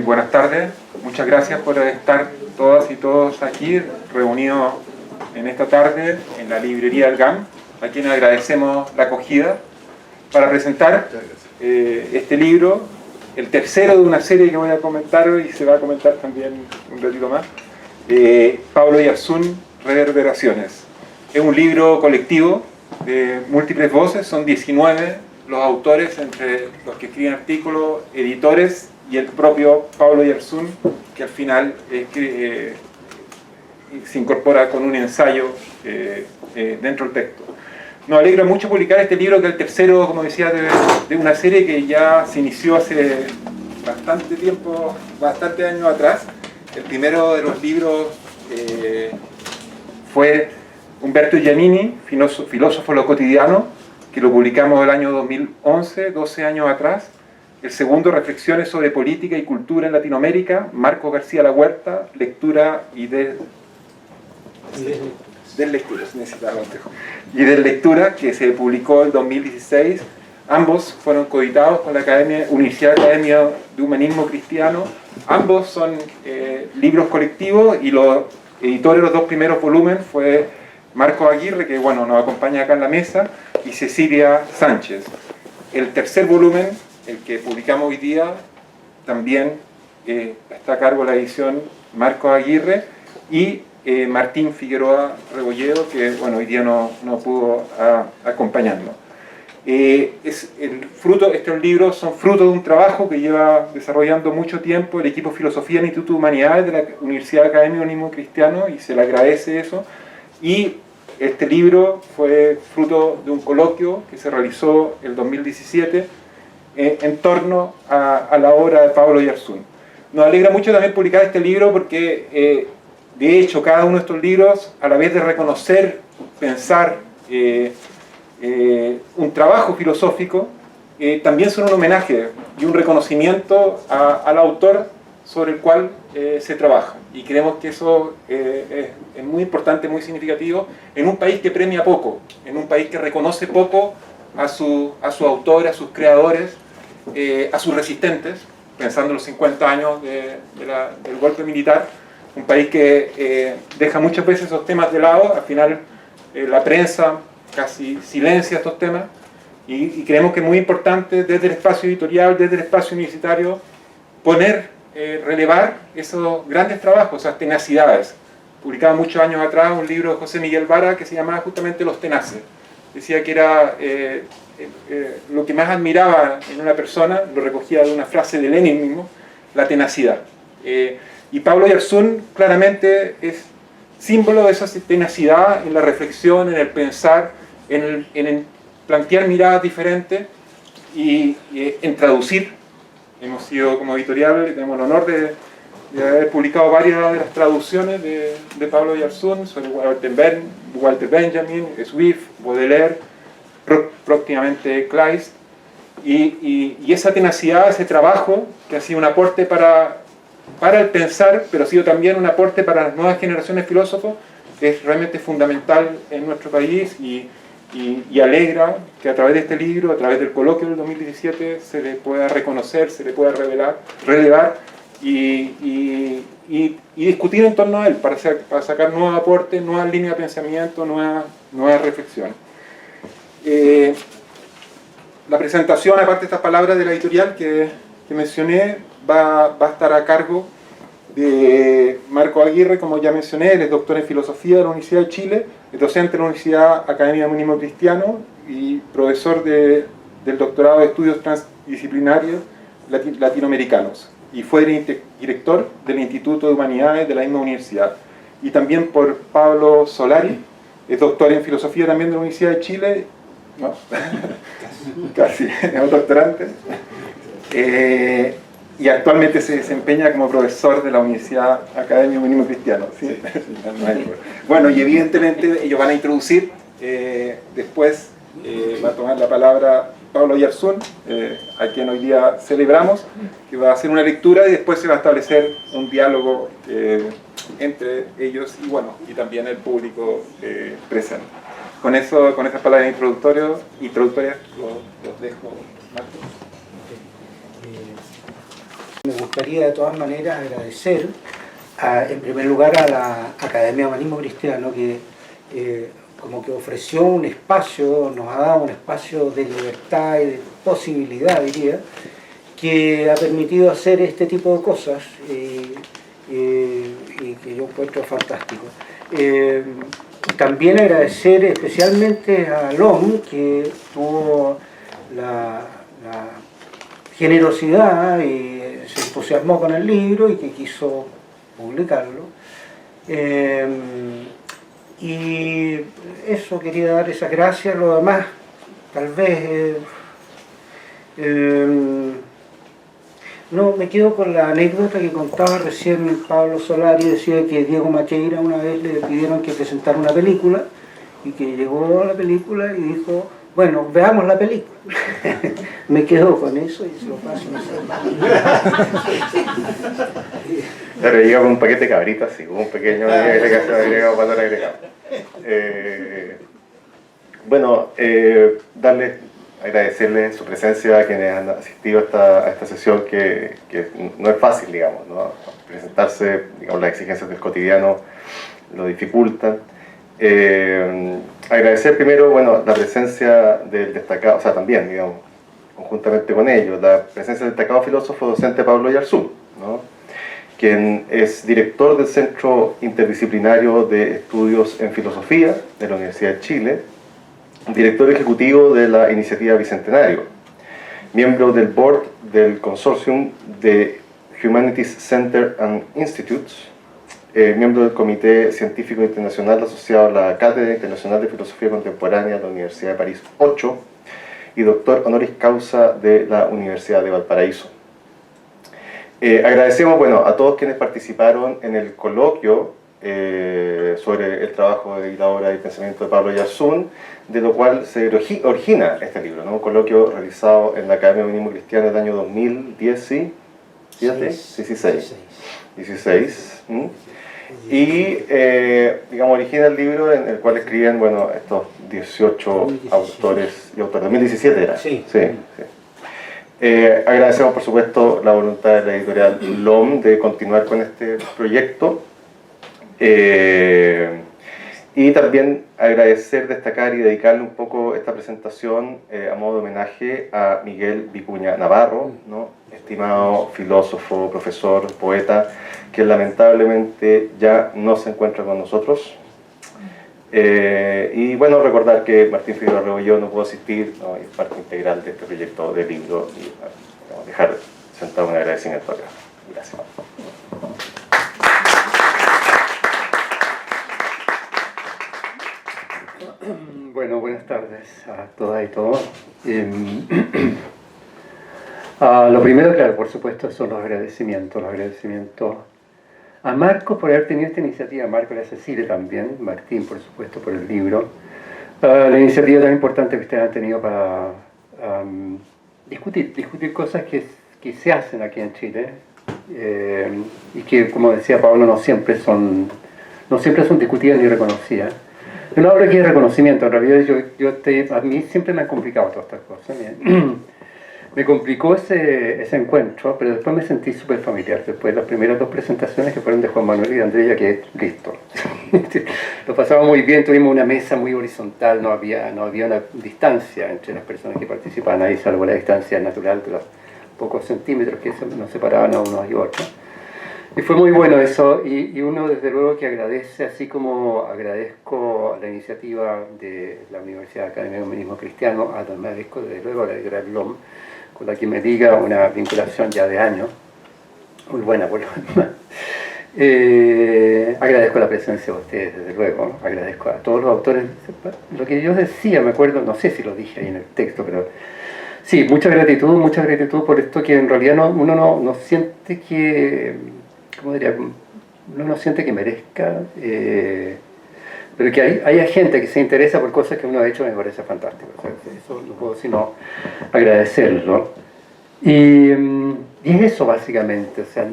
buenas tardes. Muchas gracias por estar todas y todos aquí reunidos en esta tarde en la librería del GAM, a quien agradecemos la acogida para presentar este libro, el tercero de una serie que voy a comentar y se va a comentar también un ratito más, Pablo Oyarzún, Reverberaciones. Es un libro colectivo de múltiples voces, son 19 los autores, entre los que escriben artículos, editores y el propio Pablo Oyarzún, que al final se incorpora con un ensayo dentro del texto. Nos alegra mucho publicar este libro, que es el tercero, como decía, de una serie que ya se inició hace bastante tiempo, bastantes años atrás. El primero de los libros fue Umberto Giannini, Filósofo lo cotidiano, que lo publicamos el año 2011, 12 años atrás. El segundo, Reflexiones sobre política y cultura en Latinoamérica, Marcos García Lahuerta, lectura y lectura, que se publicó en 2016. Ambos fueron coeditados con la Universidad Academia de Humanismo Cristiano. Ambos son libros colectivos, y los editores de los dos primeros volúmenes fue Marcos Aguirre, que bueno, nos acompaña acá en la mesa, y Cecilia Sánchez. El tercer volumen, el que publicamos hoy día, también está a cargo de la edición Marcos Aguirre y Martín Figueroa Rebolledo, que bueno, hoy día no pudo acompañarnos. Estos libros son fruto de un trabajo que lleva desarrollando mucho tiempo el equipo Filosofía del Instituto de Humanidades de la Universidad Academia de Humanismo Cristiano, y se le agradece eso. Y este libro fue fruto de un coloquio que se realizó el 2017 en torno a la obra de Pablo Oyarzún. Nos alegra mucho también publicar este libro porque, de hecho, cada uno de estos libros, a la vez de reconocer, pensar un trabajo filosófico, también son un homenaje y un reconocimiento al autor sobre el cual se trabaja. Y creemos que eso es muy importante, muy significativo, en un país que premia poco, en un país que reconoce poco a su autor, a sus creadores, a sus resistentes, pensando en los 50 años del golpe militar, un país que deja muchas veces esos temas de lado. Al final la prensa casi silencia estos temas, y creemos que es muy importante desde el espacio editorial, desde el espacio universitario, relevar esos grandes trabajos, esas tenacidades. Publicaba muchos años atrás un libro de José Miguel Vara que se llamaba justamente Los tenaces. Decía que era lo que más admiraba en una persona, lo recogía de una frase de Lenin mismo, la tenacidad. Y Pablo Oyarzún claramente es símbolo de esa tenacidad en la reflexión, en el pensar, en el plantear miradas diferentes y en traducir. Hemos sido, como editorial, tenemos el honor de haber publicado varias de las traducciones de Pablo Oyarzún sobre Walter Benjamin, Swift, Baudelaire, próximamente Kleist, y esa tenacidad, ese trabajo que ha sido un aporte para el pensar, pero ha sido también un aporte para las nuevas generaciones de filósofos, es realmente fundamental en nuestro país, y alegra que a través de este libro, a través del coloquio del 2017, se le pueda reconocer, se le pueda relevar y discutir en torno a él, para sacar nuevos aportes, nuevas líneas de pensamiento, nuevas reflexiones. La presentación, aparte de estas palabras de la editorial que mencioné, va a estar a cargo de Marcos Aguirre, como ya mencioné. Él es doctor en Filosofía de la Universidad de Chile, es docente de la Universidad Academia de Humanismo Cristiano y profesor del doctorado de Estudios Transdisciplinarios Latinoamericanos, y fue director del Instituto de Humanidades de la misma universidad. Y también por Pablo Solari, es doctor en Filosofía también de la Universidad de Chile, ¿no? Casi, es un doctorante. Y actualmente se desempeña como profesor de la Universidad Academia de Humanismo Cristiano. ¿Sí? Bueno, y evidentemente ellos van a introducir, después va a tomar la palabra Pablo Oyarzún, a quien hoy día celebramos, que va a hacer una lectura, y después se va a establecer un diálogo entre ellos y también el público presente. Con esas palabras introductorias los dejo. Marcos. Me gustaría de todas maneras agradecer en primer lugar a la Academia de Humanismo Cristiano, que como que ofreció un espacio, nos ha dado un espacio de libertad y de posibilidad, diría, que ha permitido hacer este tipo de cosas y que yo encuentro fantástico. También agradecer especialmente a LOM, que tuvo la generosidad y se entusiasmó con el libro y que quiso publicarlo. Y eso, quería dar esas gracias. Lo demás, tal vez no, me quedo con la anécdota que contaba recién Pablo Solari. Decía que Diego Macheira una vez le pidieron que presentara una película y que llegó a la película y dijo: bueno, veamos la película. Me quedo con eso y se lo paso. Claro, llega con un paquete de cabritas, así, con un pequeño agregado, valor agregado. Bueno, agradecerles su presencia a quienes han asistido a esta sesión, que no es fácil, digamos, ¿no? Presentarse, digamos, las exigencias del cotidiano lo dificultan. Agradecer primero, bueno, la presencia del destacado, o sea, también, digamos, conjuntamente con ellos, la presencia del destacado filósofo docente Pablo Oyarzún, ¿no? Quien es director del Centro Interdisciplinario de Estudios en Filosofía de la Universidad de Chile, director ejecutivo de la Iniciativa Bicentenario, miembro del board del Consortium de Humanities Center and Institutes, miembro del Comité Científico Internacional asociado a la Cátedra Internacional de Filosofía Contemporánea de la Universidad de París 8 y doctor honoris causa de la Universidad de Valparaíso. Agradecemos, bueno, a todos quienes participaron en el coloquio sobre el trabajo y la obra y pensamiento de Pablo Oyarzún, de lo cual se origina este libro, ¿no? Un coloquio realizado en la Academia de Humanismo Cristiano del año 2016. Y, digamos, origina el libro en el cual escriben, bueno, estos 18 autores y autores. 2017 era. Sí. Agradecemos, por supuesto, la voluntad de la editorial LOM de continuar con este proyecto. Y también agradecer, destacar y dedicarle un poco esta presentación a modo de homenaje a Miguel Vicuña Navarro, ¿no? Estimado filósofo, profesor, poeta, que lamentablemente ya no se encuentra con nosotros. Y bueno, recordar que Martín Figueroa Rebolledo no pudo asistir, ¿no? Es parte integral de este proyecto de libro, y dejar sentado un agradecimiento acá. Gracias. Bueno, buenas tardes a todas y todos. Lo primero, claro, por supuesto, son los agradecimientos a Marco por haber tenido esta iniciativa, a Marco y a Cecilia también, Martín, por supuesto, por el libro. La iniciativa tan importante que ustedes han tenido para discutir cosas que se hacen aquí en Chile y que, como decía Pablo, no siempre son discutidas ni reconocidas. No hablo aquí de reconocimiento, en realidad a mí siempre me han complicado todas estas cosas. Me complicó ese encuentro, pero después me sentí súper familiar. Después de las primeras dos presentaciones, que fueron de Juan Manuel y de Andrés, ya quedé listo. Lo pasamos muy bien, tuvimos una mesa muy horizontal, no había una distancia entre las personas que participaban ahí, salvo la distancia natural de los pocos centímetros que nos separaban a unos y otros. Y fue muy bueno eso, y uno desde luego que agradece, así como agradezco la iniciativa de la Universidad Académica de Humanismo Cristiano, agradezco desde luego a la editorial LOM, con la que me diga una vinculación ya de años, muy buena por lo demás. Agradezco la presencia de ustedes, desde luego, agradezco a todos los autores. Lo que yo decía, me acuerdo, no sé si lo dije ahí en el texto, pero sí, mucha gratitud por esto, que en realidad uno no siente que, ¿cómo diría? Uno no siente que merezca, pero que haya gente que se interesa por cosas que uno ha hecho, me parece fantástico. O sea, eso no puedo sino agradecerlo. Y es eso básicamente, o sea,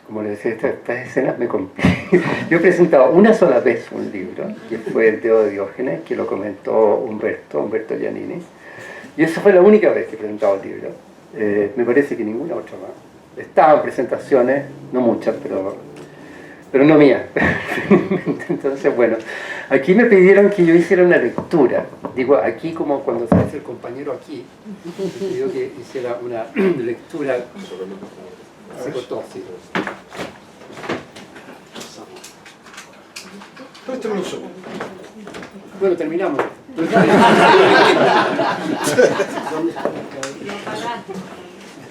como les decía, estas escenas me complican. Yo he presentado una sola vez un libro, que fue El dedo de Diógenes, que lo comentó Humberto Giannini, y esa fue la única vez que he presentado el libro. Me parece que ninguna otra más. Estaban presentaciones, no muchas, pero no mías. Entonces, bueno, aquí me pidieron que yo hiciera una lectura. Digo, aquí como cuando se hace el compañero aquí, me pidió que hiciera una lectura. Se cortó, sí. Préstame un segundo. Bueno, terminamos.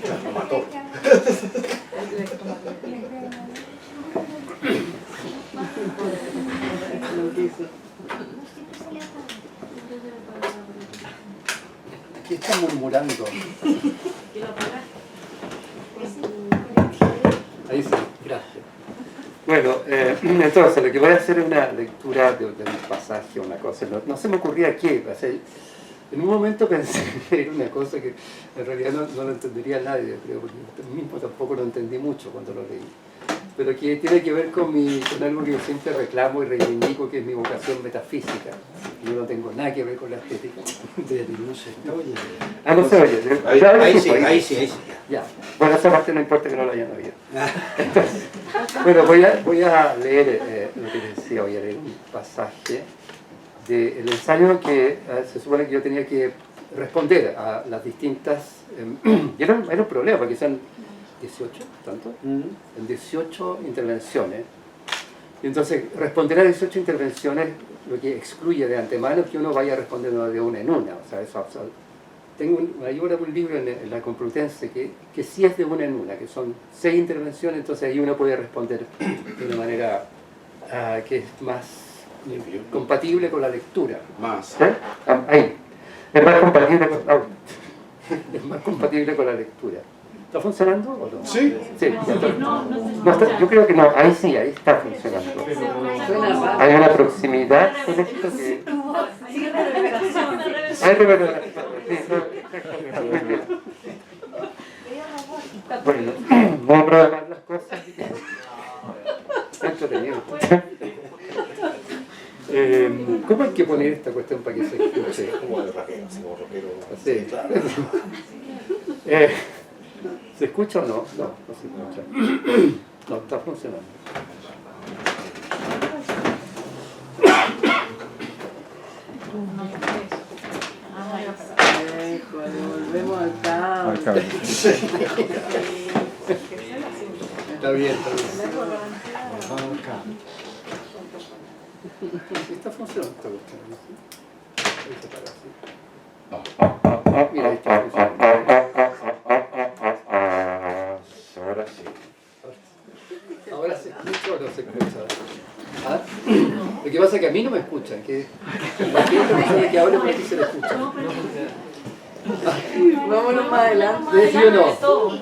Lo mató. Aquí está murmurando. Ahí sí, gracias. Bueno, entonces lo que voy a hacer es una lectura de un pasaje, una cosa. No se me ocurría qué. O sea, en un momento pensé en una cosa que en realidad no lo entendería nadie, creo, porque yo mismo tampoco lo entendí mucho cuando lo leí. Pero que tiene que ver con algo que yo siempre reclamo y reivindico, que es mi vocación metafísica. Yo no tengo nada que ver con la estética. No se oye. Ah, no se oye. Ahí sí. Ya. Bueno, esa parte no importa que no lo hayan oído. Entonces, bueno, voy a leer lo que les decía, voy a leer un pasaje del ensayo que se supone que yo tenía que responder a las distintas... y era un problema, porque son 18, ¿tanto? En 18 intervenciones. Y entonces, responder a 18 intervenciones lo que excluye de antemano es que uno vaya respondiendo de una en una. O sea, eso hay un libro en la Complutense que sí es de una en una, que son 6 intervenciones, entonces ahí uno puede responder de una manera que es más compatible con la lectura. Más. ¿Sí? Ahí. Es más compatible con, es más compatible con la lectura. ¿Está funcionando o no? Sí. Sí, ya está. No está, yo creo que no, ahí sí, ahí está funcionando. Hay una proximidad con esto que... Hay reverberación. Bueno, no programar las cosas. Está entretenido. ¿Cómo hay que poner esta cuestión para que se escuche? Como de rapero, así como rockero. Sí. ¿Se escucha o no? No, no se escucha. No, está funcionando. Volvemos al cabo. Está bien, está bien. Está funcionando esta cuestión. Ahí se para así. Mira, ahí está funcionando. Ahora sí. Ahora se escucha o no se escucha. ¿Ah? Lo que pasa es que a mí no me escuchan, que la gente que habla porque se le escucha. Vámonos más adelante. ¿Sí o no?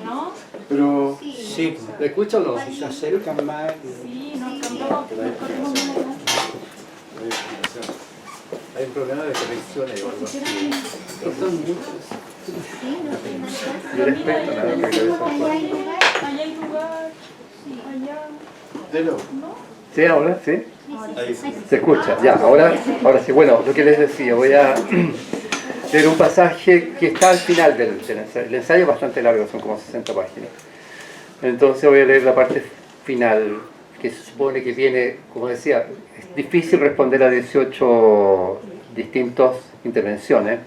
¿No? Pero Sí, ¿Le escucha o no? si se acercan más. Sí, nos cambiamos. Hay un problema de conexión ahí o algo así. Son muchos. Yo respeto nada que cabeza afuera. Allá hay lugar. Allá. de nuevo. ¿Sí ahora? ¿Sí? Ahí sí. Se escucha, ya, ahora sí. Bueno, lo que les decía, voy a leer un pasaje que está al final del ensayo. El ensayo es bastante largo, son como 60 páginas. Entonces voy a leer la parte final, que se supone que viene, como decía, es difícil responder a 18 distintas intervenciones.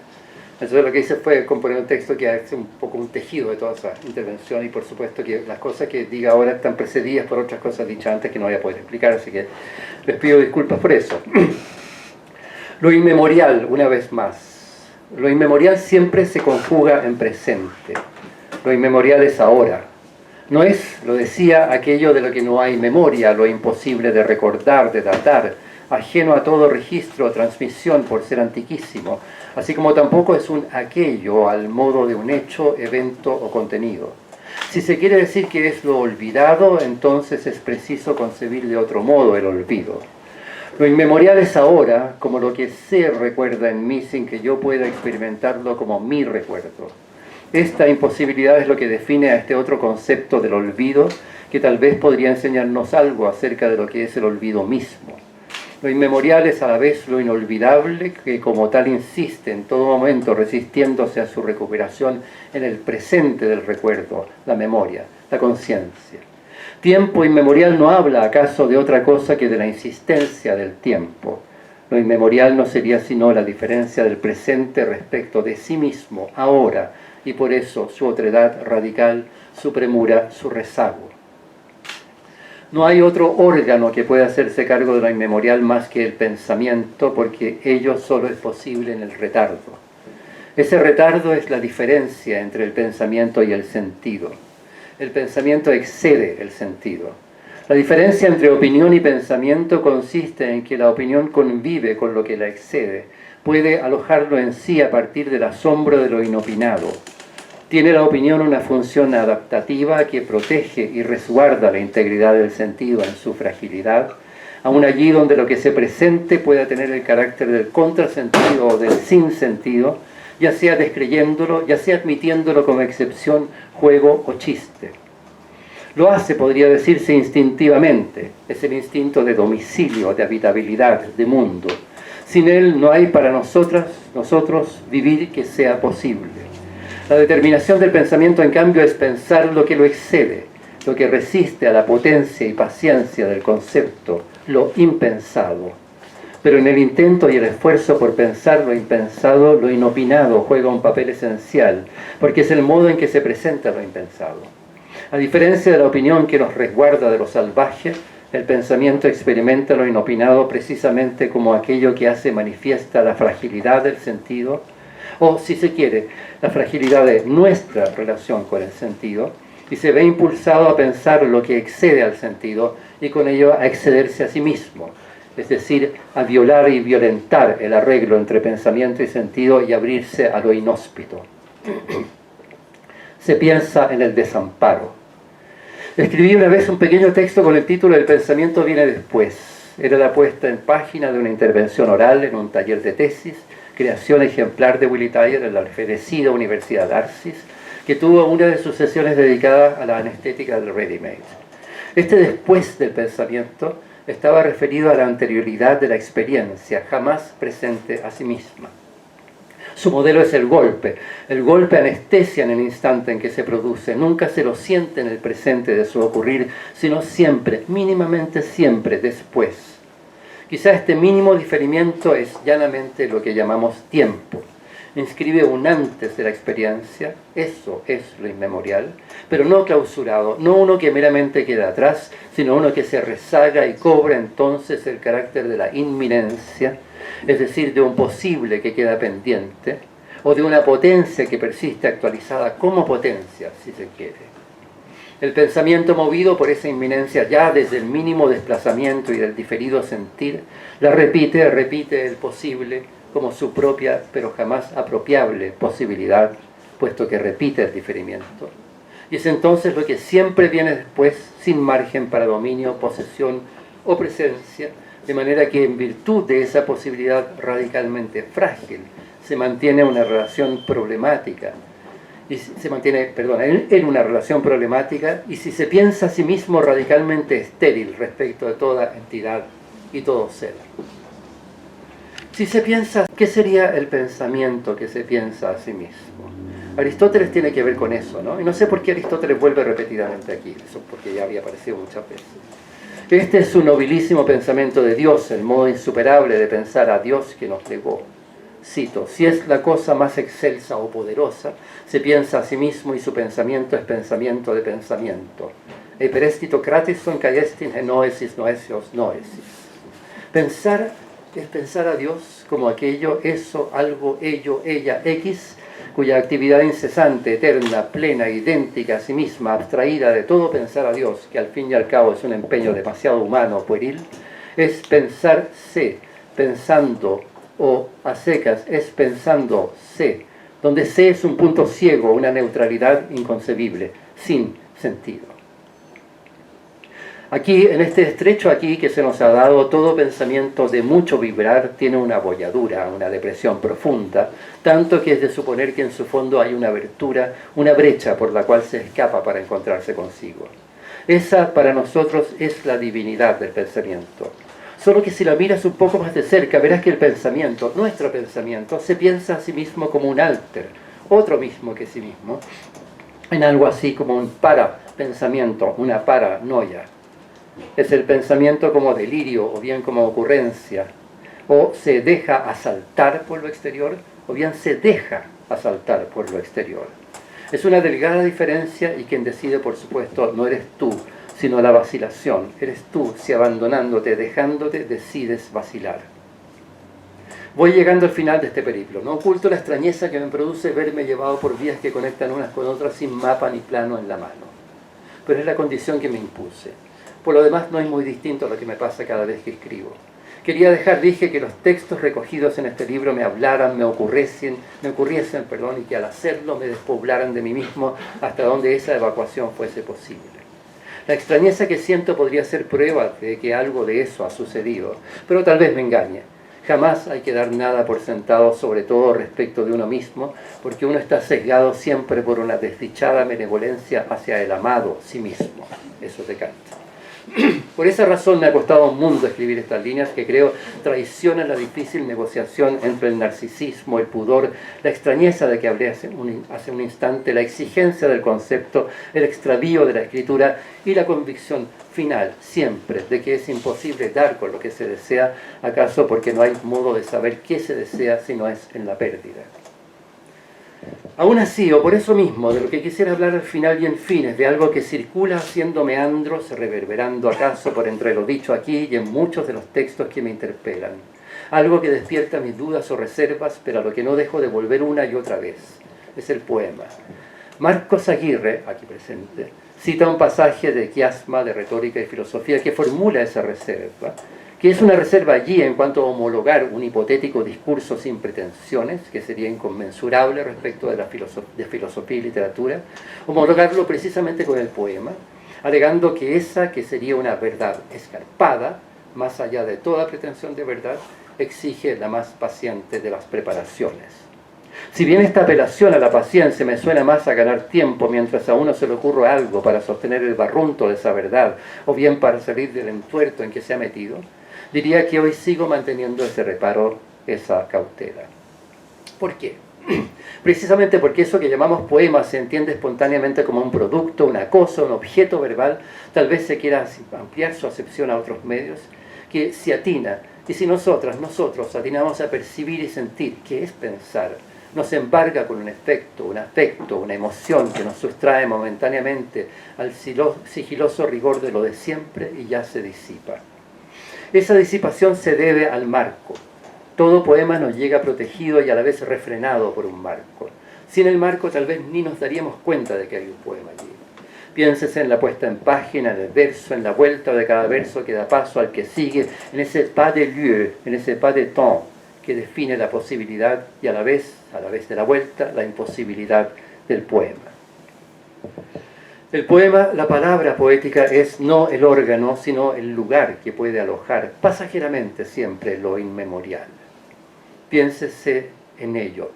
Entonces lo que hice fue componer un texto que hace un poco un tejido de todas esas intervenciones, y por supuesto que las cosas que diga ahora están precedidas por otras cosas dichas antes que no voy a poder explicar, así que les pido disculpas por eso. Lo inmemorial, una vez más. Lo inmemorial siempre se conjuga en presente. Lo inmemorial es ahora. No es, lo decía, aquello de lo que no hay memoria, lo imposible de recordar, de datar, ajeno a todo registro o transmisión por ser antiquísimo, así como tampoco es un aquello al modo de un hecho, evento o contenido. Si se quiere decir que es lo olvidado, entonces es preciso concebir de otro modo el olvido. Lo inmemorial es ahora, como lo que se recuerda en mí sin que yo pueda experimentarlo como mi recuerdo. Esta imposibilidad es lo que define a este otro concepto del olvido, que tal vez podría enseñarnos algo acerca de lo que es el olvido mismo. Lo inmemorial es a la vez lo inolvidable, que como tal insiste en todo momento resistiéndose a su recuperación en el presente del recuerdo, la memoria, la conciencia. Tiempo inmemorial no habla acaso de otra cosa que de la insistencia del tiempo. Lo inmemorial no sería sino la diferencia del presente respecto de sí mismo, ahora, y por eso su otredad radical, su premura, su rezago. No hay otro órgano que pueda hacerse cargo de lo inmemorial más que el pensamiento, porque ello solo es posible en el retardo. Ese retardo es la diferencia entre el pensamiento y el sentido. El pensamiento excede el sentido. La diferencia entre opinión y pensamiento consiste en que la opinión convive con lo que la excede, puede alojarlo en sí a partir del asombro de lo inopinado. Tiene la opinión una función adaptativa que protege y resguarda la integridad del sentido en su fragilidad, aun allí donde lo que se presente pueda tener el carácter del contrasentido o del sinsentido, ya sea descreyéndolo, ya sea admitiéndolo como excepción, juego o chiste. Lo hace, podría decirse, instintivamente. Es el instinto de domicilio, de habitabilidad, de mundo. Sin él no hay para nosotros vivir que sea posible. La determinación del pensamiento, en cambio, es pensar lo que lo excede, lo que resiste a la potencia y paciencia del concepto, lo impensado. Pero en el intento y el esfuerzo por pensar lo impensado, lo inopinado juega un papel esencial, porque es el modo en que se presenta lo impensado. A diferencia de la opinión que nos resguarda de lo salvaje, el pensamiento experimenta lo inopinado precisamente como aquello que hace manifiesta la fragilidad del sentido, o, si se quiere, la fragilidad de nuestra relación con el sentido, y se ve impulsado a pensar lo que excede al sentido y con ello a excederse a sí mismo, es decir, a violar y violentar el arreglo entre pensamiento y sentido y abrirse a lo inhóspito. Se piensa en el desamparo. Escribí una vez un pequeño texto con el título "El pensamiento viene después". Era la puesta en página de una intervención oral en un taller de tesis, creación ejemplar de Willy Thayer en la ofrecida Universidad Arcis, que tuvo una de sus sesiones dedicada a la anestética del ready-made. Este después del pensamiento estaba referido a la anterioridad de la experiencia, jamás presente a sí misma. Su modelo es el golpe. El golpe anestesia en el instante en que se produce. Nunca se lo siente en el presente de su ocurrir, sino siempre, mínimamente siempre, después. Quizá este mínimo diferimiento es llanamente lo que llamamos tiempo. Inscribe un antes de la experiencia, eso es lo inmemorial, pero no clausurado, no uno que meramente queda atrás, sino uno que se rezaga y cobra entonces el carácter de la inminencia, es decir, de un posible que queda pendiente, o de una potencia que persiste actualizada como potencia, si se quiere. El pensamiento movido por esa inminencia ya desde el mínimo desplazamiento y del diferido sentir, la repite el posible como su propia, pero jamás apropiable posibilidad, puesto que repite el diferimiento. Y es entonces lo que siempre viene después, sin margen para dominio, posesión o presencia, de manera que en virtud de esa posibilidad radicalmente frágil, se mantiene una relación problemática, y se mantiene, en una relación problemática, y si se piensa a sí mismo radicalmente estéril respecto de toda entidad y todo ser. Si se piensa, ¿qué sería el pensamiento que se piensa a sí mismo? Aristóteles tiene que ver con eso, ¿no? Y no sé por qué Aristóteles vuelve repetidamente aquí, eso porque ya había aparecido muchas veces. Este es su nobilísimo pensamiento de Dios, el modo insuperable de pensar a Dios que nos legó. Cito: si es la cosa más excelsa o poderosa, se piensa a sí mismo y su pensamiento es pensamiento de pensamiento. Eperestito cratison caestin enoesis noesios noesis. Pensar es pensar a Dios como aquello, eso, algo, ello, ella, X, cuya actividad incesante, eterna, plena, idéntica a sí misma, abstraída de todo pensar a Dios, que al fin y al cabo es un empeño demasiado humano, pueril, es pensarse, pensando, o a secas, es pensándose, donde se es un punto ciego, una neutralidad inconcebible, sin sentido. Aquí, en este estrecho aquí que se nos ha dado, todo pensamiento de mucho vibrar tiene una abolladura, una depresión profunda, tanto que es de suponer que en su fondo hay una abertura, una brecha por la cual se escapa para encontrarse consigo. Esa para nosotros es la divinidad del pensamiento. Solo que si la miras un poco más de cerca, verás que el pensamiento, nuestro pensamiento, se piensa a sí mismo como un alter, otro mismo que sí mismo, en algo así como un para-pensamiento, una paranoia. Es el pensamiento como delirio o bien como ocurrencia, o se deja asaltar por lo exterior o bien se deja asaltar por lo exterior. Es una delgada diferencia y quien decide, por supuesto, no eres tú, sino la vacilación. Eres tú si abandonándote, dejándote, decides vacilar. Voy llegando al final de este periplo. No oculto la extrañeza que me produce verme llevado por vías que conectan unas con otras sin mapa ni plano en la mano. Pero es la condición que me impuse. Por lo demás no es muy distinto a lo que me pasa cada vez que escribo. Dije que los textos recogidos en este libro me hablaran, me ocurriesen, y que al hacerlo me despoblaran de mí mismo hasta donde esa evacuación fuese posible. La extrañeza que siento podría ser prueba de que algo de eso ha sucedido, pero tal vez me engañe. Jamás hay que dar nada por sentado, sobre todo respecto de uno mismo, porque uno está sesgado siempre por una desdichada benevolencia hacia el amado sí mismo. Eso te canta. Por esa razón me ha costado un mundo escribir estas líneas que creo traicionan la difícil negociación entre el narcisismo, el pudor, la extrañeza de que hablé hace un instante, la exigencia del concepto, el extravío de la escritura y la convicción final, siempre, de que es imposible dar con lo que se desea, acaso porque no hay modo de saber qué se desea si no es en la pérdida. Aún así, o por eso mismo, de lo que quisiera hablar al final y en fin, es de algo que circula haciendo meandros, reverberando acaso por entre lo dicho aquí y en muchos de los textos que me interpelan. Algo que despierta mis dudas o reservas, pero a lo que no dejo de volver una y otra vez. Es el poema. Marcos Aguirre, aquí presente, cita un pasaje de Quiasma, de Retórica y Filosofía, que formula esa reserva, que es una reserva allí en cuanto a homologar un hipotético discurso sin pretensiones, que sería inconmensurable respecto de filosofía y literatura, homologarlo precisamente con el poema, alegando que esa que sería una verdad escarpada, más allá de toda pretensión de verdad, exige la más paciente de las preparaciones. Si bien esta apelación a la paciencia me suena más a ganar tiempo mientras a uno se le ocurre algo para sostener el barrunto de esa verdad, o bien para salir del entuerto en que se ha metido, diría que hoy sigo manteniendo ese reparo, esa cautela. ¿Por qué? Precisamente porque eso que llamamos poema se entiende espontáneamente como un producto, una cosa, un objeto verbal, tal vez se quiera ampliar su acepción a otros medios, que se atina, y si nosotros atinamos a percibir y sentir, que es pensar, nos embarga con un efecto, un afecto, una emoción que nos sustrae momentáneamente al sigiloso rigor de lo de siempre y ya se disipa. Esa disipación se debe al marco. Todo poema nos llega protegido y a la vez refrenado por un marco. Sin el marco tal vez ni nos daríamos cuenta de que hay un poema allí. Piénsese en la puesta en página, en el verso, en la vuelta de cada verso que da paso al que sigue, en ese pas de lieu, en ese pas de temps que define la posibilidad y a la vez de la vuelta, la imposibilidad del poema. El poema, la palabra poética, es no el órgano, sino el lugar que puede alojar pasajeramente siempre lo inmemorial. Piénsese en ello.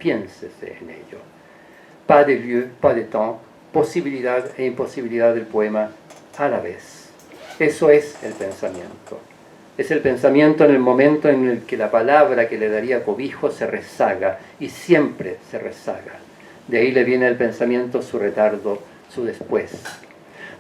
Pas de lieu, pas de temps, posibilidad e imposibilidad del poema a la vez. Eso es el pensamiento. Es el pensamiento en el momento en el que la palabra que le daría cobijo se rezaga, y siempre se rezaga. De ahí le viene al pensamiento su retardo, su después.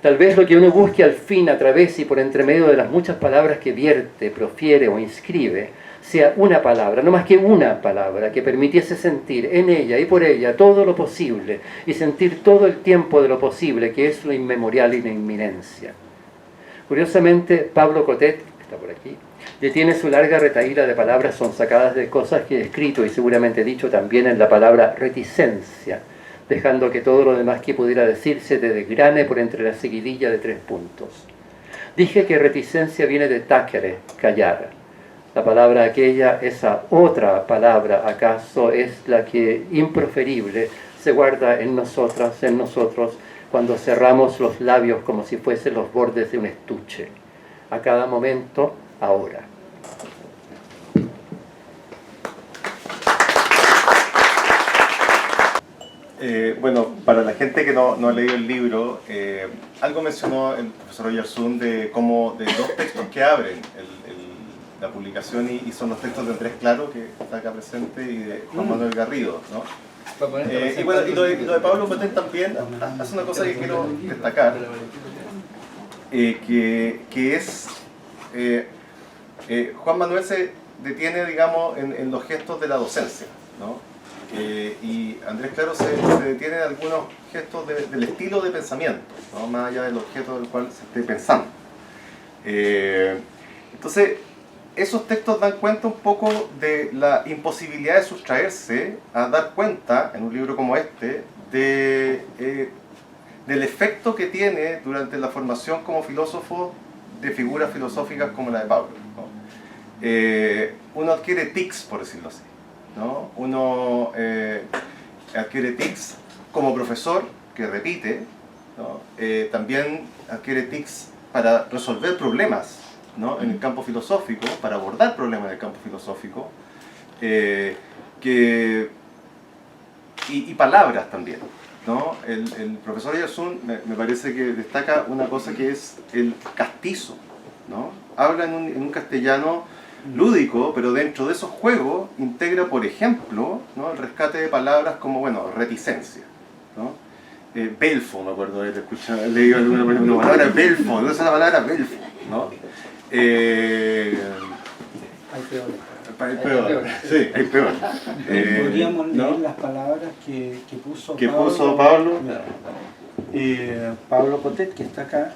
Tal vez lo que uno busque al fin, a través y por entremedio de las muchas palabras que vierte, profiere o inscribe, sea una palabra, no más que una palabra, que permitiese sentir en ella y por ella todo lo posible, y sentir todo el tiempo de lo posible, que es lo inmemorial y la inminencia. Curiosamente, Pablo Cotet, que está por aquí, detiene su larga retahíla de palabras sonsacadas de cosas que he escrito y seguramente dicho también en la palabra reticencia, dejando que todo lo demás que pudiera decirse te desgrane por entre la seguidilla de 3 puntos. Dije que reticencia viene de tacere, callar. La palabra aquella, esa otra palabra, acaso, es la que, improferible, se guarda en nosotros, cuando cerramos los labios como si fuesen los bordes de un estuche. A cada momento, ahora. Bueno, para la gente que no ha leído el libro, algo mencionó el profesor Oyarzún de 2 textos que abren la publicación y son los textos de Andrés Claro, que está acá presente, y de Juan Manuel Garrido, ¿no? Y bueno, y lo de Pablo Cotet también hace una cosa que quiero destacar, que es Juan Manuel se detiene, digamos, en los gestos de la docencia, ¿no? Y Andrés Claro se detiene en algunos gestos del estilo de pensamiento, ¿no? Más allá del objeto del cual se esté pensando. Entonces, esos textos dan cuenta un poco de la imposibilidad de sustraerse a dar cuenta, en un libro como este, del efecto que tiene durante la formación como filósofo de figuras filosóficas como la de Pablo, ¿no? Uno adquiere tics, por decirlo así, ¿no? Uno adquiere tics como profesor, que repite, ¿no? También adquiere tics para resolver problemas, ¿no? En el campo filosófico, para abordar problemas en el campo filosófico, y palabras también, ¿no? El profesor Oyarzún me parece que destaca una cosa que es el castizo, ¿no? Habla en un castellano lúdico, pero dentro de esos juegos integra, por ejemplo, ¿no? El rescate de palabras como, bueno, reticencia, ¿no? Belfo, me acuerdo de haber escuchado, leído alguna palabra, belfo, no es la palabra belfo, ¿no? Hay peores. Hay peor, sí, hay peor. Podríamos leer ¿no? las palabras que puso ¿Qué Pablo. puso Pablo? Pablo Cotet, que está acá,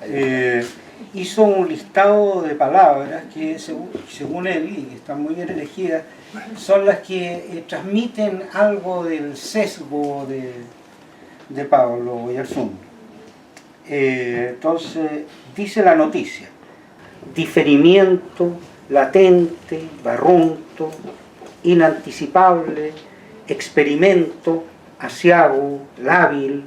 hizo un listado de palabras que, según él, y que están muy bien elegidas, son las que transmiten algo del sesgo de Pablo Oyarzún. Entonces, dice la noticia: diferimiento, latente, barrunto, inanticipable, experimento, asiago, lábil,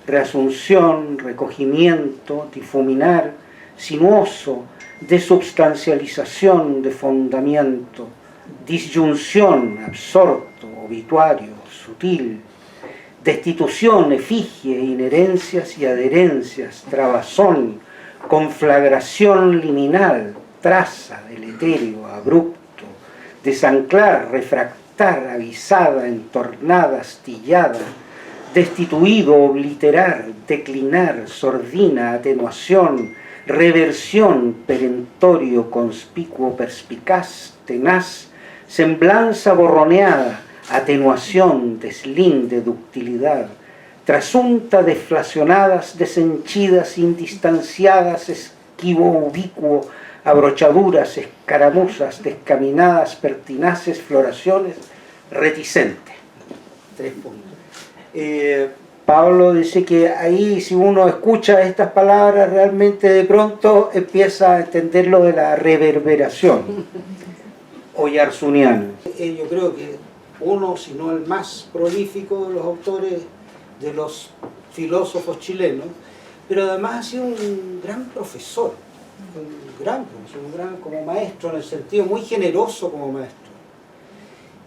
reasunción, recogimiento, difuminar, sinuoso, desubstancialización, defondamiento, disyunción, absorto, obituario, sutil, destitución, efigie, inherencias y adherencias, trabazón, conflagración liminal, traza, deleterio, abrupto, desanclar, refractar, avisada, entornada, astillada, destituido, obliterar, declinar, sordina, atenuación, reversión, perentorio, conspicuo, perspicaz, tenaz, semblanza borroneada, atenuación, deslinde, ductilidad, trasunta, deflacionadas, deshenchidas, indistanciadas, esquivo, ubicuo, abrochaduras, escaramuzas, descaminadas, pertinaces, floraciones, reticente. 3 puntos. Pablo dice que ahí, si uno escucha estas palabras, realmente de pronto empieza a entender lo de la reverberación oyarzuniana. Yo creo que uno, si no el más prolífico de los autores, de los filósofos chilenos, pero además ha sido un gran profesor, un gran como maestro, en el sentido muy generoso como maestro.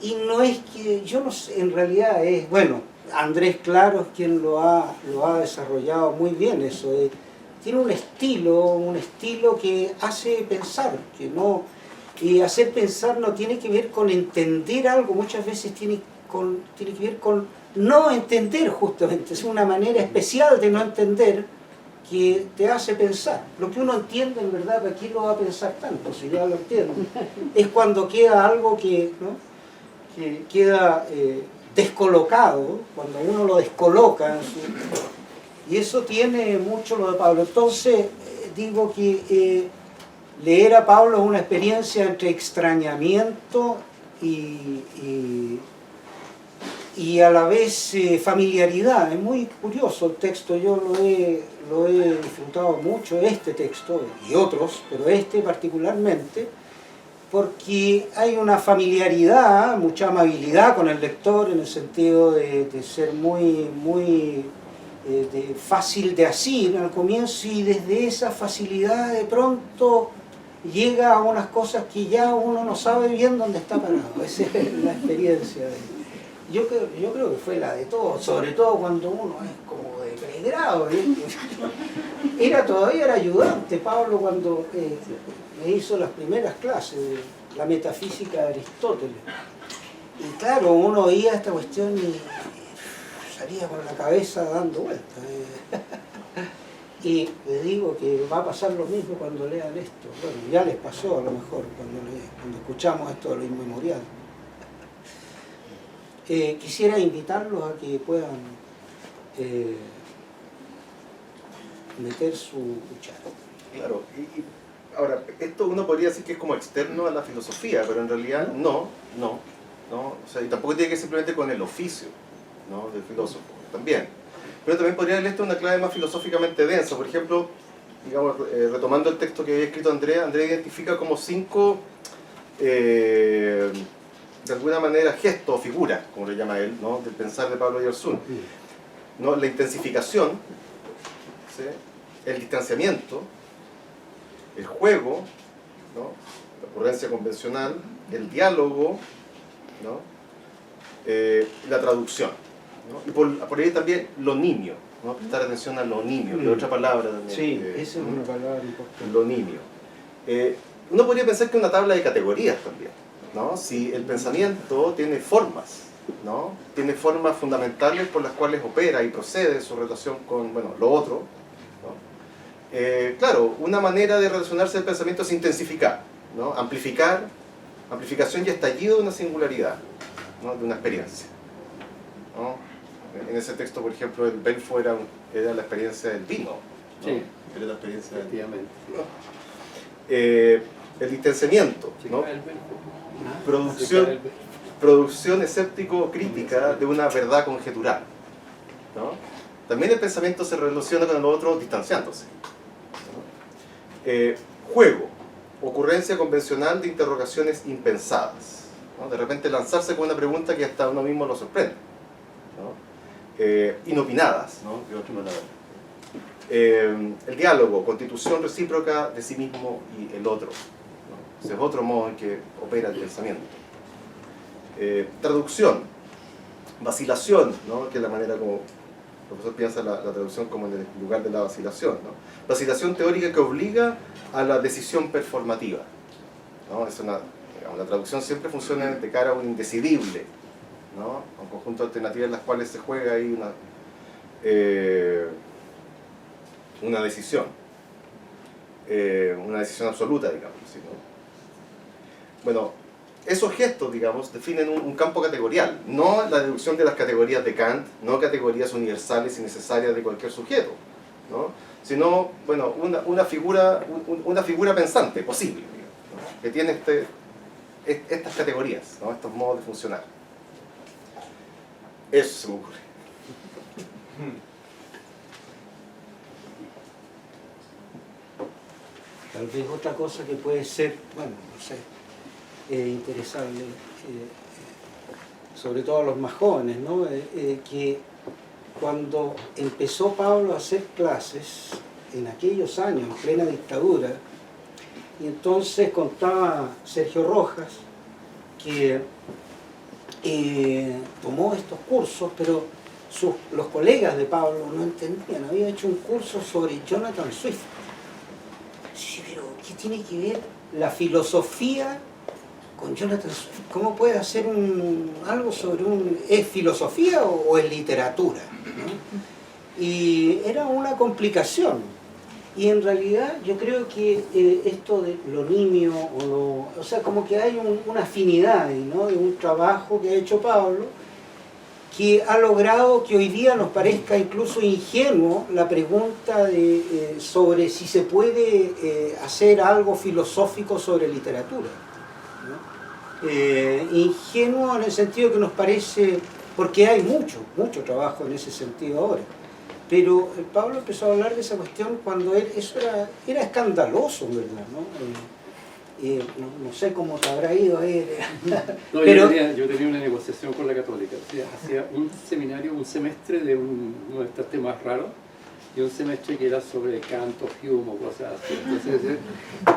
Y no es que, yo no sé, en realidad es, bueno, Andrés Claro es quien lo ha desarrollado muy bien eso. Tiene un estilo que hace pensar, que no, y hacer pensar no tiene que ver con entender algo, muchas veces tiene que ver con no entender, justamente. Es una manera especial de no entender que te hace pensar. Lo que uno entiende, en verdad, ¿para qué lo va a pensar tanto? Si ya lo entiende. Es cuando queda algo que, ¿no? que queda descolocado, cuando uno lo descoloca. Y eso tiene mucho lo de Pablo. Entonces, digo que leer a Pablo es una experiencia entre extrañamiento y a la vez familiaridad. Es muy curioso el texto, yo lo he disfrutado mucho, este texto y otros, pero este particularmente, porque hay una familiaridad, mucha amabilidad con el lector, en el sentido de ser muy fácil de asir al comienzo, y desde esa facilidad de pronto llega a unas cosas que ya uno no sabe bien dónde está parado. Esa es la experiencia. Yo creo que fue la de todos, sobre todo cuando uno es como de pregrado. Todavía era ayudante Pablo cuando me hizo las primeras clases la metafísica de Aristóteles. Y claro, uno oía esta cuestión y salía con la cabeza dando vueltas. Y les digo que va a pasar lo mismo cuando lean esto. Bueno, ya les pasó a lo mejor cuando escuchamos esto de lo inmemorial. Quisiera invitarlos a que puedan meter su cuchara. Claro, y ahora, esto uno podría decir que es como externo a la filosofía, pero en realidad no. O sea, y tampoco tiene que ser simplemente con el oficio, ¿no?, del filósofo, también. Pero también podría leer esto una clave más filosóficamente densa. Por ejemplo, digamos, retomando el texto que había escrito Andrea identifica como 5, de alguna manera, gestos o figuras, como le llama él, ¿no?, del pensar de Pablo Oyarzún, ¿no? La intensificación, ¿sí?, el distanciamiento, el juego, ¿no?, la ocurrencia convencional, el diálogo, ¿no?, la traducción, ¿no? Y por ahí también lo nimio, ¿no?, prestar atención a lo nimio, que es otra palabra también. Sí, esa es una palabra importante. Lo nimio. Uno podría pensar que es una tabla de categorías también, ¿no? Si el pensamiento tiene formas, ¿no?, tiene formas fundamentales por las cuales opera y procede su relación con, bueno, lo otro, ¿no? Claro, una manera de relacionarse del pensamiento es intensificar, ¿no?, amplificación y estallido de una singularidad, ¿no?, de una experiencia, ¿no? En ese texto, por ejemplo, el Belfo era la experiencia del vino, ¿no? Sí. Era la experiencia del vino. Efectivamente. El distanciamiento, ¿no?, producción escéptico-crítica de una verdad conjetural, ¿no? También el pensamiento se relaciona con el otro distanciándose, ¿no? Juego, ocurrencia convencional de interrogaciones impensadas, ¿no? De repente lanzarse con una pregunta que hasta uno mismo lo sorprende, ¿no? Inopinadas, ¿no?, de otra manera. El diálogo, constitución recíproca de sí mismo y el otro, ¿no? Ese es otro modo en que opera el pensamiento. Traducción, vacilación, ¿no?, que es la manera como el profesor piensa la traducción como en el lugar de la vacilación, ¿no? Vacilación teórica que obliga a la decisión performativa, ¿no? Es digamos, la traducción siempre funciona de cara a un indecidible, ¿no?, a un conjunto de alternativas en las cuales se juega ahí una decisión absoluta, digamos, ¿sí?, ¿no? Bueno, esos gestos, digamos, definen un campo categorial, no la deducción de las categorías de Kant, no categorías universales y necesarias de cualquier sujeto, ¿no?, sino, bueno, una figura pensante, posible, digamos, ¿no?, que tiene estas categorías, ¿no?, estos modos de funcionar. Eso se me ocurre. Tal vez otra cosa que puede ser, bueno, no sé, interesante, sobre todo a los más jóvenes, ¿no? Que cuando empezó Pablo a hacer clases, en aquellos años, en plena dictadura, y entonces contaba Sergio Rojas que tomó estos cursos, pero los colegas de Pablo no entendían. Había hecho un curso sobre Jonathan Swift. Sí, pero ¿qué tiene que ver la filosofía con Jonathan Swift? ¿Cómo puede hacer algo sobre ¿es filosofía o es literatura?, ¿no? Y era una complicación. Y en realidad yo creo que esto de lo nimio, o sea, como que hay una afinidad, ¿no?, de un trabajo que ha hecho Pablo, que ha logrado que hoy día nos parezca incluso ingenuo la pregunta sobre si se puede hacer algo filosófico sobre literatura, ¿no? Ingenuo en el sentido que nos parece, porque hay mucho trabajo en ese sentido ahora. Pero Pablo empezó a hablar de esa cuestión cuando eso era escandaloso, ¿verdad?, ¿no? No sé cómo te habrá ido a él. No, Pero, yo tenía una negociación con la Católica. O sea, hacía un seminario, un semestre de uno de estos temas raros, y un semestre que era sobre Kant o Hume o cosas así. Entonces,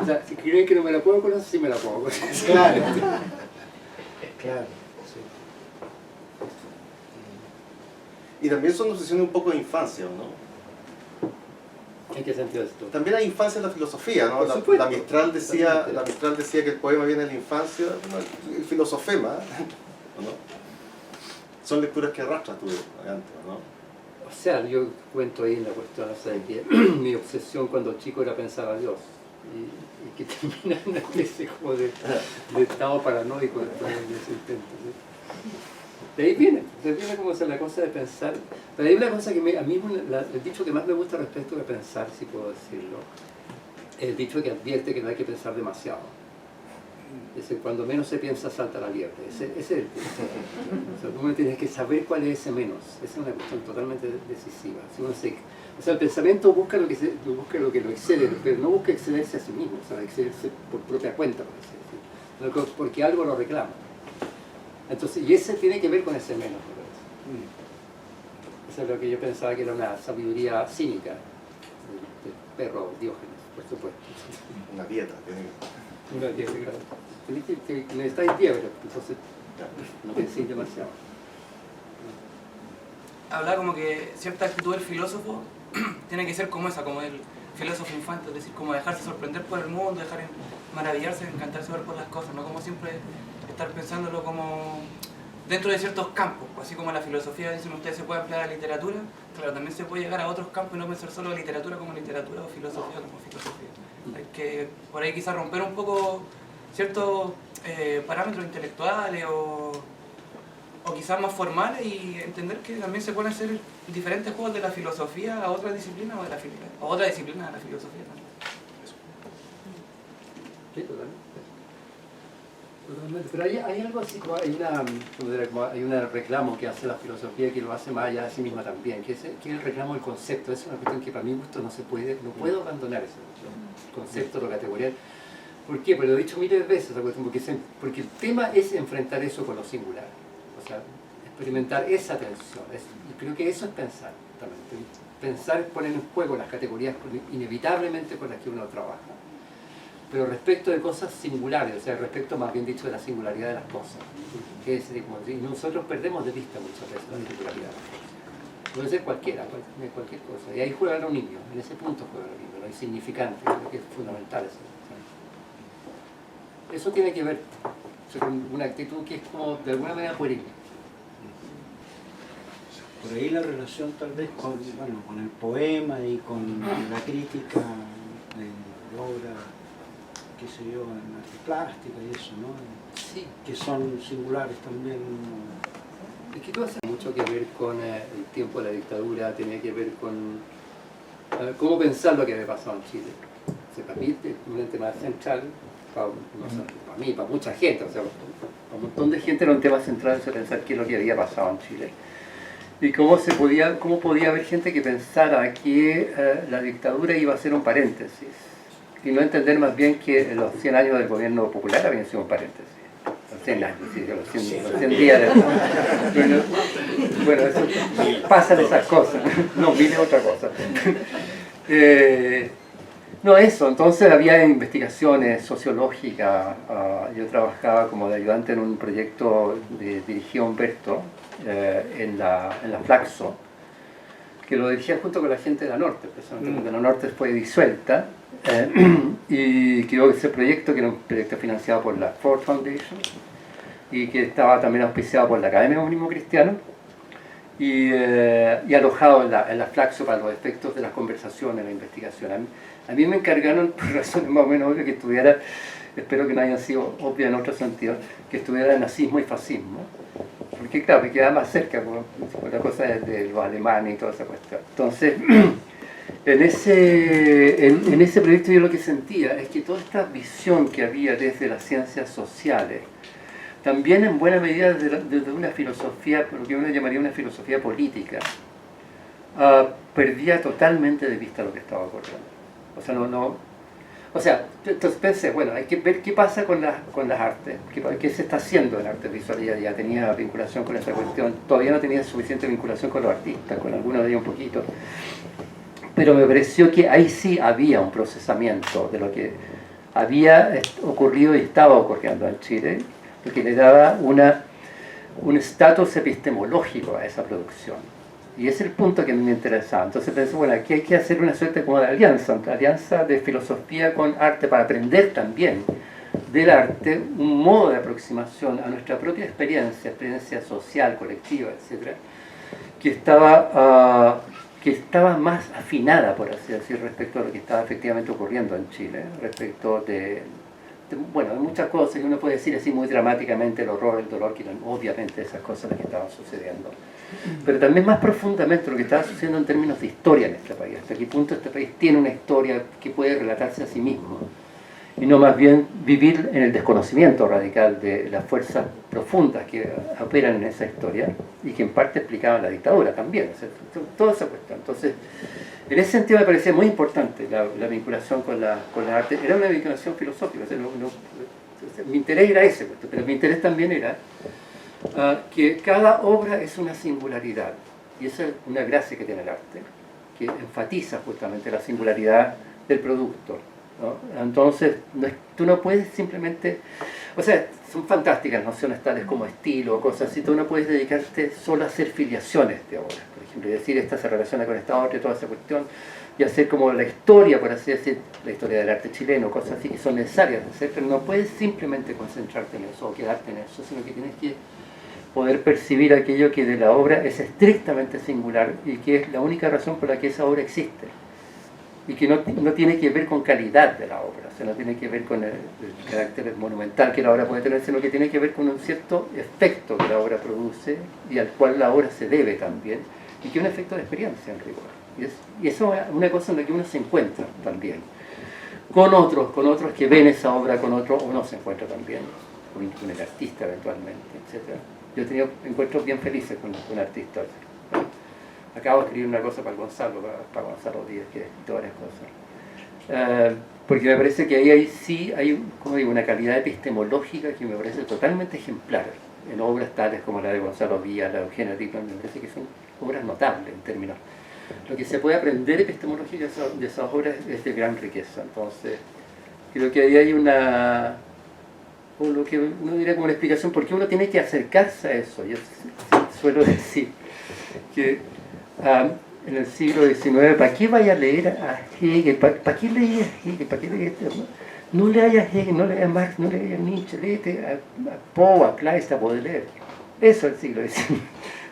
o sea, si creen que no me la puedo conocer, sí me la puedo conocer. claro, claro, sí. Y también son obsesiones un poco de infancia, ¿no? ¿En qué sentido esto? También hay infancia en la filosofía, ¿no? Por supuesto. La Mistral decía que el poema viene de la infancia, ¿no? El filosofema, ¿no? Son lecturas que arrastras tú antes, ¿no? O sea, yo cuento ahí en la cuestión, o sea, que mi obsesión cuando chico era pensar a Dios. Y que termina en una especie como de estado paranoico después de ese intento, ¿sí? De ahí viene como la cosa de pensar. Pero hay una cosa que a mí, el dicho que más me gusta respecto de pensar, si puedo decirlo, es el dicho que advierte que no hay que pensar demasiado. Es decir, cuando menos se piensa, salta la liebre. Ese es el dicho. O sea, tú tienes que saber cuál es ese menos. Esa es una cuestión totalmente decisiva. Si uno o sea, el pensamiento busca lo que lo excede, pero no busca excederse a sí mismo, o sea, excederse por propia cuenta, por así decirlo, porque algo lo reclama. Entonces, y ese tiene que ver con ese menos, me parece. Eso es lo que yo pensaba que era una sabiduría cínica del perro Diógenes, por supuesto. Una dieta, Una dieta, claro. Necesitáis dieta, entonces no penséis demasiado. Habla como que cierta actitud del filósofo tiene que ser como esa, como el filósofo infante, es decir, como dejarse sorprender por el mundo, dejar maravillarse, encantarse por las cosas, no como siempre estar pensándolo como dentro de ciertos campos, así como la filosofía, dicen ustedes, se puede emplear a la literatura, claro, también se puede llegar a otros campos y no pensar solo literatura como literatura o filosofía como filosofía. Hay que por ahí quizás romper un poco ciertos parámetros intelectuales o quizás más formales y entender que también se pueden hacer diferentes juegos de la filosofía a otra disciplina o de la otra disciplina de la filosofía también. Sí, totalmente. Pero hay algo así, como hay un reclamo que hace la filosofía que lo hace más allá de sí misma también, que es el reclamo del concepto. Es una cuestión que para mi gusto no puedo abandonar ese concepto, lo categorial. ¿Por qué? Pues lo he dicho miles de veces, esa cuestión, porque el tema es enfrentar eso con lo singular. O sea, experimentar esa tensión. Y creo que eso es pensar, también. Pensar es poner en juego las categorías inevitablemente con las que uno trabaja. Pero respecto de cosas singulares, o sea, respecto más bien dicho de la singularidad de las cosas. Que es, y nosotros perdemos de vista muchas veces la singularidad. Puede ser cualquier cosa. Y ahí juegan los niños, en ese punto juegan los niños, lo insignificante, creo que es fundamental eso. Eso tiene que ver con una actitud que es como de alguna manera pueril. Por ahí la relación tal vez con el poema y con la crítica de obra, qué sé yo, en arte plástica y eso, ¿no? Sí. Que son singulares también. Es que todo hace mucho que ver con el tiempo de la dictadura, tenía que ver con cómo pensar lo que había pasado en Chile. Se permite un tema central, para mí, para mucha gente, o sea, para un montón de gente era un tema central de pensar qué es lo que había pasado en Chile. Y cómo podía haber gente que pensara que la dictadura iba a ser un paréntesis. Y no entender más bien que los 100 años del gobierno popular habían sido un paréntesis. Los 100 años, sí, los 100 días. Bueno, eso, pasan esas cosas. No, viene otra cosa. No, eso. Entonces había investigaciones sociológicas. Yo trabajaba como de ayudante en un proyecto que dirigía Humberto en la Flaxo, que lo dirigía junto con la gente de la Norte, precisamente porque la Norte fue disuelta, y quedó ese proyecto, que era un proyecto financiado por la Ford Foundation, y que estaba también auspiciado por la Academia de Humanismo Cristiano, y alojado en la Flaxo para los efectos de las conversaciones, la investigación. A mí me encargaron, por razones más o menos obvias, que estudiara, espero que no hayan sido obvias en otro sentido, que estudiara nazismo y fascismo, porque claro, me quedaba más cerca por la cosa de los alemanes y toda esa cuestión. Entonces, en ese proyecto yo lo que sentía es que toda esta visión que había desde las ciencias sociales, también en buena medida desde una filosofía, lo que uno llamaría una filosofía política, perdía totalmente de vista lo que estaba ocurriendo. O sea, entonces pensé, bueno, hay que ver qué pasa con las artes, qué se está haciendo en arte visual. Ya tenía vinculación con esa cuestión, todavía no tenía suficiente vinculación con los artistas, con algunos de ellos un poquito, pero me pareció que ahí sí había un procesamiento de lo que había ocurrido y estaba ocurriendo en Chile, porque le daba un estatus epistemológico a esa producción. Y ese es el punto que a mí me interesaba. Entonces pensé, bueno, aquí hay que hacer una suerte como de alianza de filosofía con arte para aprender también del arte un modo de aproximación a nuestra propia experiencia social, colectiva, etcétera, que estaba más afinada, por así decir, respecto a lo que estaba efectivamente ocurriendo en Chile, respecto de muchas cosas, y uno puede decir así muy dramáticamente el horror, el dolor, que eran obviamente esas cosas las que estaban sucediendo, pero también más profundamente lo que estaba sucediendo en términos de historia en este país, hasta qué punto este país tiene una historia que puede relatarse a sí mismo, y no más bien vivir en el desconocimiento radical de las fuerzas profundas que operan en esa historia y que en parte explicaban la dictadura también, o sea, toda esa cuestión. Entonces, en ese sentido me parecía muy importante la vinculación con la arte. Era una vinculación filosófica, o sea, mi interés era ese, pero mi interés también era que cada obra es una singularidad, y esa es una gracia que tiene el arte, que enfatiza justamente la singularidad del producto, ¿no? Entonces, tú no puedes simplemente, o sea, son fantásticas nociones tales como estilo o cosas así, tú no puedes dedicarte solo a hacer filiaciones de obras, por ejemplo, y decir esta se relaciona con esta otra y toda esa cuestión, y hacer como la historia, por así decir, la historia del arte chileno, cosas así que son necesarias de hacer, pero no puedes simplemente concentrarte en eso o quedarte en eso, sino que tienes que poder percibir aquello que de la obra es estrictamente singular y que es la única razón por la que esa obra existe. Y que no tiene que ver con calidad de la obra, o sea, no tiene que ver con el carácter monumental que la obra puede tener, sino que tiene que ver con un cierto efecto que la obra produce y al cual la obra se debe también, y que es un efecto de experiencia en rigor. Y eso es una cosa en la que uno se encuentra también. Con otros que ven esa obra, con otros uno se encuentra también, con el artista eventualmente, etc. Yo he tenido encuentros bien felices con artistas. Acabo de escribir una cosa para Gonzalo Díaz, que escrito varias cosas. Porque me parece que ahí sí hay como digo, una calidad epistemológica que me parece totalmente ejemplar en obras tales como la de Gonzalo Díaz, la de Eugenio Dickman, me parece que son obras notables en términos. Lo que se puede aprender epistemológicamente de esas obras es de gran riqueza. Entonces, creo que ahí hay o lo que uno diría como una explicación, porque uno tiene que acercarse a eso. Yo suelo decir que en el siglo XIX, ¿para qué vaya a leer a Hegel? ¿Para qué leer a Hegel? ¿Para qué leer esto? No leas a Hegel, no leas a Marx, no leas a Nietzsche, léete a Poe, a Kleist, a Baudelaire. Eso es el siglo XIX.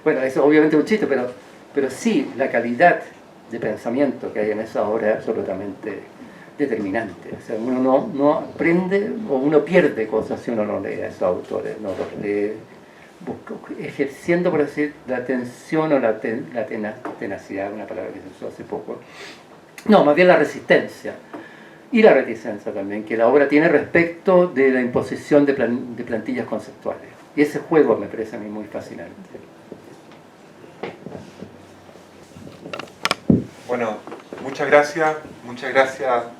Bueno, eso obviamente es un chiste, pero sí, la calidad de pensamiento que hay en esa obra es absolutamente determinante. O sea, uno no aprende o uno pierde cosas si uno no lee a esos autores, no los lee ejerciendo, por decir, la atención o la tenacidad, una palabra que se usó hace poco. No, más bien la resistencia y la reticencia también, que la obra tiene respecto de la imposición de plantillas conceptuales. Y ese juego me parece a mí muy fascinante. Bueno, muchas gracias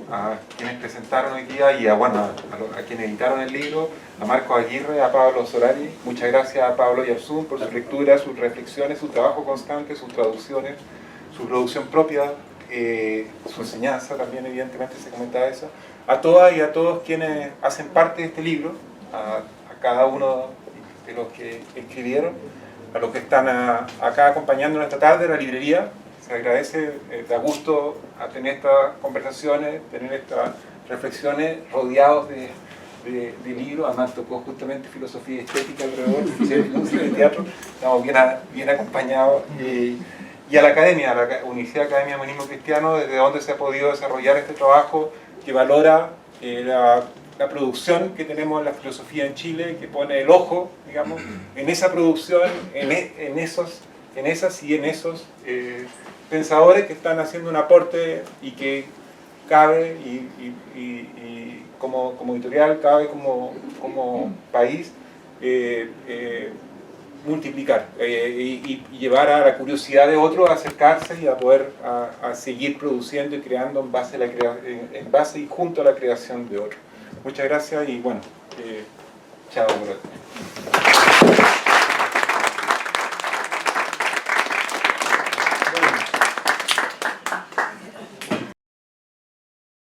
a quienes presentaron hoy día y a quienes editaron el libro, a Marco Aguirre, a Pablo Solari. Muchas gracias a Pablo Yarzún por su lectura, sus reflexiones, su trabajo constante, sus traducciones, su producción propia, su enseñanza también, evidentemente se comentaba eso. A todas y a todos quienes hacen parte de este libro, a cada uno de los que escribieron, a los que están acá acompañándonos esta tarde en la librería. Se agradece, da gusto a tener estas conversaciones, tener estas reflexiones rodeados de libros. Además tocó justamente filosofía y estética alrededor de teatro. Estamos bien acompañados. Y a la academia, a la Universidad Academia de Humanismo Cristiano, desde donde se ha podido desarrollar este trabajo que valora la producción que tenemos en la filosofía en Chile, que pone el ojo, digamos, en esa producción, en esos pensadores que están haciendo un aporte y que cabe y como editorial, cabe como país multiplicar y llevar a la curiosidad de otros a acercarse y a poder a seguir produciendo y creando en base y junto a la creación de otros. Muchas gracias y bueno, chao.